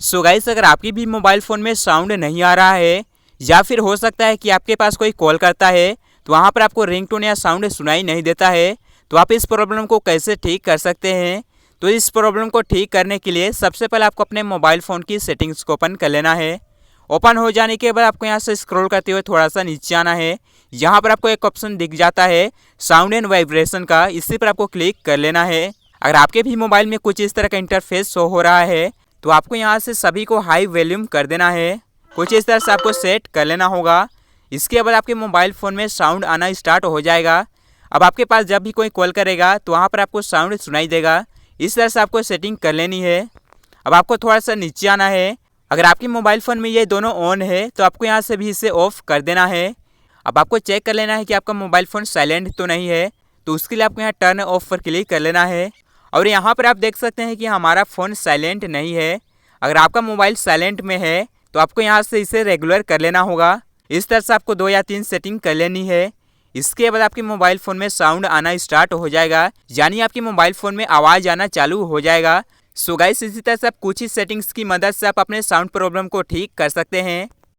So guys, अगर आपकी भी मोबाइल फ़ोन में साउंड नहीं आ रहा है या फिर हो सकता है कि आपके पास कोई कॉल करता है तो वहाँ पर आपको रिंगटोन या साउंड सुनाई नहीं देता है, तो आप इस प्रॉब्लम को कैसे ठीक कर सकते हैं। तो इस प्रॉब्लम को ठीक करने के लिए सबसे पहले आपको अपने मोबाइल फ़ोन की सेटिंग्स को ओपन कर लेना है। ओपन हो जाने के बाद आपको यहाँ से स्क्रॉल करते हुए थोड़ा सा नीचे आना है। यहाँ पर आपको एक ऑप्शन दिख जाता है साउंड एंड वाइब्रेशन का, इसी पर आपको क्लिक कर लेना है। अगर आपके भी मोबाइल में कुछ इस तरह का इंटरफेस शो हो रहा है तो आपको यहाँ से सभी को हाई वॉल्यूम कर देना है। कुछ इस तरह से आपको सेट कर लेना होगा। इसके बाद आपके मोबाइल फ़ोन में साउंड आना स्टार्ट हो जाएगा। अब आपके पास जब भी कोई कॉल करेगा तो वहाँ पर आपको साउंड सुनाई देगा। इस तरह से आपको सेटिंग कर लेनी है। अब आपको थोड़ा सा नीचे आना है। अगर आपके मोबाइल फ़ोन में ये दोनों ऑन है तो आपको यहाँ से भी इसे ऑफ कर देना है। अब आपको चेक कर लेना है कि आपका मोबाइल फ़ोन साइलेंट तो नहीं है, तो उसके लिए आपको यहाँ टर्न ऑफ पर क्लिक कर लेना है। और यहाँ पर आप देख सकते हैं कि हमारा फ़ोन साइलेंट नहीं है। अगर आपका मोबाइल साइलेंट में है तो आपको यहाँ से इसे रेगुलर कर लेना होगा। इस तरह से आपको 2 या 3 सेटिंग कर लेनी है। इसके बाद आपके मोबाइल फ़ोन में साउंड आना स्टार्ट हो जाएगा, यानी आपके मोबाइल फ़ोन में आवाज़ आना चालू हो जाएगा। सो गाइस, इसी तरह से आप कुछ ही सेटिंग्स की मदद से आप अपने साउंड प्रॉब्लम को ठीक कर सकते हैं।